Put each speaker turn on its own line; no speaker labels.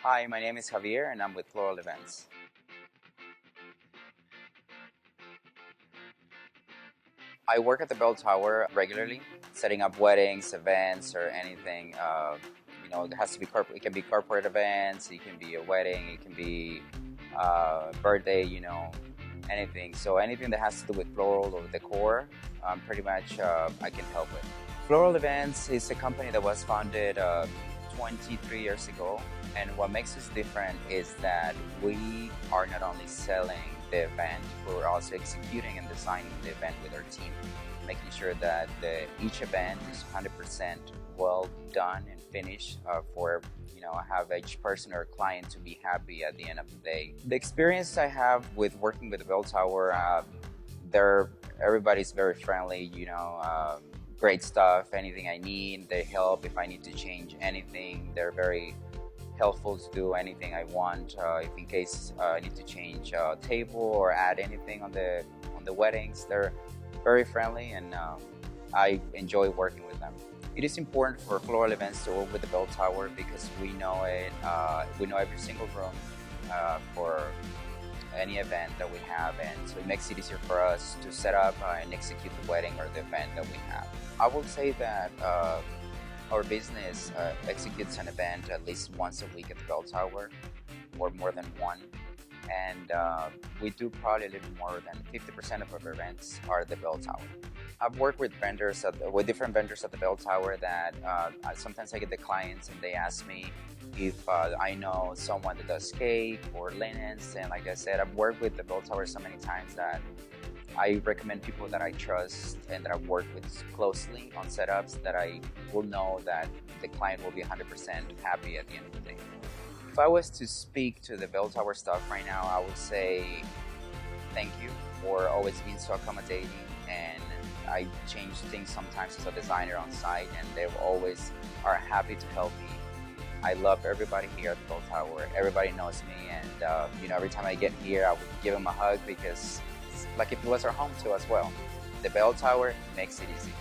Hi, my name is Javier and I'm with Floral Events. I work at the Bell Tower regularly, setting up weddings, events, or anything. It has to be it can be corporate events, it can be a wedding, it can be birthday, anything. So anything that has to do with floral or decor, pretty much I can help with. Floral Events is a company that was founded 23 years ago, and what makes us different is that we are not only selling the event, but we're also executing and designing the event with our team, making sure that each event is 100% well done and finished for have each person or client to be happy at the end of the day. The experience I have with working with the Bell Tower, everybody's very friendly. Great stuff. Anything I need, they help. If I need to change anything, they're very helpful to do anything I want. If in case I need to change a table or add anything on the weddings, they're very friendly, and I enjoy working with them. It is important for Floral Events to work with the Bell Tower because we know it. We know every single room for any event that we have, and so it makes it easier for us to set up and execute the wedding or the event that we have. I will say that our business executes an event at least once a week at the Bell Tower, or more than one, and we do probably a little more than 50% of our events are at the Bell Tower. I've worked with different vendors at the Bell Tower that sometimes I get the clients and they ask me if I know someone that does cake or linens, and like I said, I've worked with the Bell Tower so many times that I recommend people that I trust and that I've worked with closely on setups, that I will know that the client will be 100% happy at the end of the day. If I was to speak to the Bell Tower staff right now, I would say thank you for always being so accommodating, and I change things sometimes as a designer on site, and they always are happy to help me. I love everybody here at the Bell Tower. Everybody knows me, and every time I get here, I would give them a hug because it's like if it was our home too as well. The Bell Tower makes it easy.